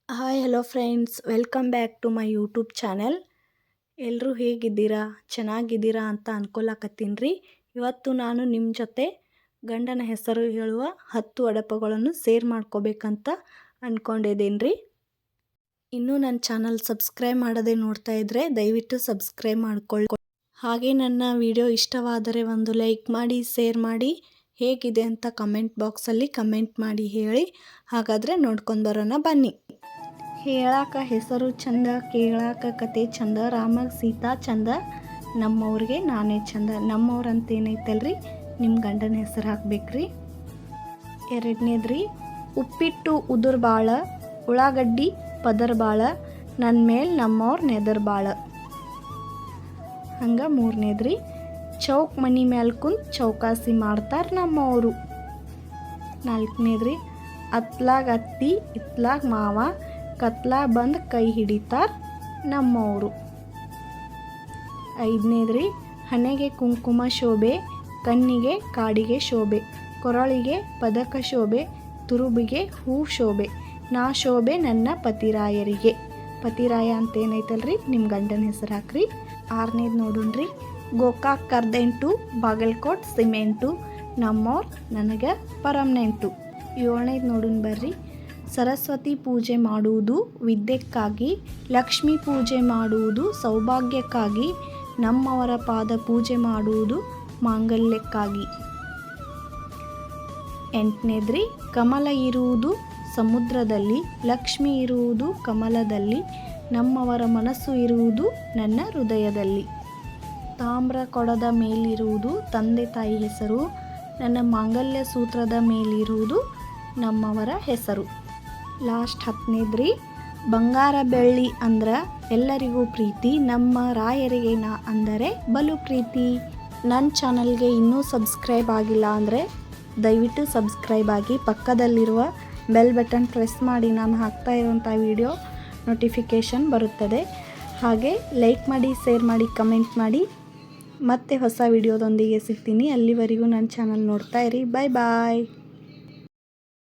Hi hello friends, welcome back to my YouTube channel. ಎಲ್ಲರೂ ಹೇಗಿದ್ದೀರಾ, ಚೆನ್ನಾಗಿದ್ದೀರಾ ಅಂತ ಅನ್ಕೊಳಕತ್ತೀನಿ ರೀ. ಇವತ್ತು ನಾನು ನಿಮ್ಮ ಜೊತೆ ಗಂಡನ ಹೆಸರು ಹೇಳುವ 10 ಅಡಪಗಳನ್ನು ಶೇರ್ ಮಾಡ್ಕೋಬೇಕಂತ ಅಂದ್ಕೊಂಡಿದ್ದೀನಿ ರೀ. ಇನ್ನೂ ನನ್ನ ಚಾನಲ್ ಸಬ್ಸ್ಕ್ರೈಬ್ ಮಾಡದೆ ನೋಡ್ತಾ ಇದ್ದರೆ ದಯವಿಟ್ಟು ಸಬ್ಸ್ಕ್ರೈಬ್ ಮಾಡ್ಕೊಳ್ಳಿ. ಹಾಗೆ ನನ್ನ ವಿಡಿಯೋ ಇಷ್ಟವಾದರೆ ಒಂದು ಲೈಕ್ ಮಾಡಿ, ಶೇರ್ ಮಾಡಿ, ಹೇಗಿದೆ ಅಂತ ಕಮೆಂಟ್ ಬಾಕ್ಸಲ್ಲಿ ಕಮೆಂಟ್ ಮಾಡಿ ಹೇಳಿ. ಹಾಗಾದರೆ ನೋಡ್ಕೊಂಡು ಬರೋಣ ಬನ್ನಿ. ಹೇಳಾಕ ಹೆಸರು ಚಂದ, ಕೇಳಾಕ ಕತೆ ಚಂದ, ರಾಮಗ್ ಸೀತಾ ಚಂದ, ನಮ್ಮವ್ರಿಗೆ ನಾನೇ ಚಂದ. ನಮ್ಮವ್ರಂತ ಏನೈತಲ್ರಿ, ನಿಮ್ಮ ಗಂಡನ ಹೆಸರು ಹಾಕ್ಬೇಕ್ರಿ. ಎರಡನೇದ್ರಿ, ಉಪ್ಪಿಟ್ಟು ಉದುರ್ ಬಾಳ, ಉಳ್ಳಾಗಡ್ಡಿ ಪದರ್ ಬಾಳ, ನನ್ನ ಮೇಲೆ ನಮ್ಮವ್ರ ನೆದರ್ ಬಾಳ. ಹಂಗೆ ಮೂರನೇದ್ರಿ, ಚೌಕ್ ಮನಿ ಮ್ಯಾಲ್ ಕುಂತ್ ಚೌಕಾಸಿ ಮಾಡ್ತಾರ ನಮ್ಮವರು. ನಾಲ್ಕನೇದ್ರಿ, ಅತ್ಲಾಗ ಅತ್ತಿ ಇತ್ಲಾಗ ಮಾವ, ಕತ್ಲಾಗ ಬಂದು ಕೈ ಹಿಡಿತಾರ ನಮ್ಮವರು. ಐದನೇದ್ರಿ, ಹಣೆಗೆ ಕುಂಕುಮ ಶೋಭೆ, ಕಣ್ಣಿಗೆ ಕಾಡಿಗೆ ಶೋಭೆ, ಕೊರಳಿಗೆ ಪದಕ ಶೋಭೆ, ತುರುಬಿಗೆ ಹೂ ಶೋಭೆ, ನಾ ಶೋಭೆ ನನ್ನ ಪತಿರಾಯರಿಗೆ. ಪತಿರಾಯ ಅಂತ ಏನೈತಲ್ರಿ, ನಿಮ್ಮ ಗಂಡನ ಹೆಸರು ಹಾಕ್ರಿ. ಆರನೇದು ನೋಡುಣ್ರಿ, ಗೋಕಾಕ್ ಕರ್ದೆಂಟು, ಬಾಗಲಕೋಟ್ ಸಿಮೆಂಟು, ನಮ್ಮವ್ರು ನನಗೆ ಪರ್ಮನೆಂಟು. ಏಳನೇದು ನೋಡುನ್ ಬರ್ರಿ, ಸರಸ್ವತಿ ಪೂಜೆ ಮಾಡುವುದು ವಿದ್ಯೆಕ್ಕಾಗಿ, ಲಕ್ಷ್ಮೀ ಪೂಜೆ ಮಾಡುವುದು ಸೌಭಾಗ್ಯಕ್ಕಾಗಿ, ನಮ್ಮವರ ಪಾದ ಪೂಜೆ ಮಾಡುವುದು ಮಾಂಗಲ್ಯಕ್ಕಾಗಿ. ಎಂಟನೇದ್ರಿ, ಕಮಲ ಇರುವುದು ಸಮುದ್ರದಲ್ಲಿ, ಲಕ್ಷ್ಮಿ ಇರುವುದು ಕಮಲದಲ್ಲಿ, ನಮ್ಮವರ ಮನಸ್ಸು ಇರುವುದು ನನ್ನ ಹೃದಯದಲ್ಲಿ. ತಾಮ್ರ ಕೊಡದ ಮೇಲಿರುವುದು ತಂದೆ ತಾಯಿ ಹೆಸರು, ನನ್ನ ಮಾಂಗಲ್ಯ ಸೂತ್ರದ ಮೇಲಿರುವುದು ನಮ್ಮವರ ಹೆಸರು. ಲಾಸ್ಟ್ 10ನೇದ್ರಿ, ಬಂಗಾರ ಬೆಳ್ಳಿ ಅಂದ್ರ ಎಲ್ಲರಿಗೂ ಪ್ರೀತಿ, ನಮ್ಮ ರಾಯರಿಗೆ ನಾ ಅಂದರೆ ಬಲು ಪ್ರೀತಿ. ನನ್ನ ಚಾನಲ್ಗೆ ಇನ್ನೂ ಸಬ್ಸ್ಕ್ರೈಬ್ ಆಗಿಲ್ಲ ಅಂದರೆ ದಯವಿಟ್ಟು ಸಬ್ಸ್ಕ್ರೈಬ್ ಆಗಿ, ಪಕ್ಕದಲ್ಲಿರುವ ಬೆಲ್ ಬಟನ್ ಪ್ರೆಸ್ ಮಾಡಿ, ನಾನು ಹಾಕ್ತಾ ಇರುವಂಥ ವಿಡಿಯೋ ನೋಟಿಫಿಕೇಷನ್ ಬರುತ್ತದೆ. ಹಾಗೆ ಲೈಕ್ ಮಾಡಿ, ಶೇರ್ ಮಾಡಿ, ಕಮೆಂಟ್ ಮಾಡಿ. ಮತ್ತೆ ಹೊಸ ವಿಡಿಯೋದೊಂದಿಗೆ ಸಿಗ್ತೀನಿ. ಅಲ್ಲಿವರೆಗೂ ನನ್ನ ಚಾನಲ್ ನೋಡ್ತಾ ಇರಿ. ಬಾಯ್ ಬಾಯ್.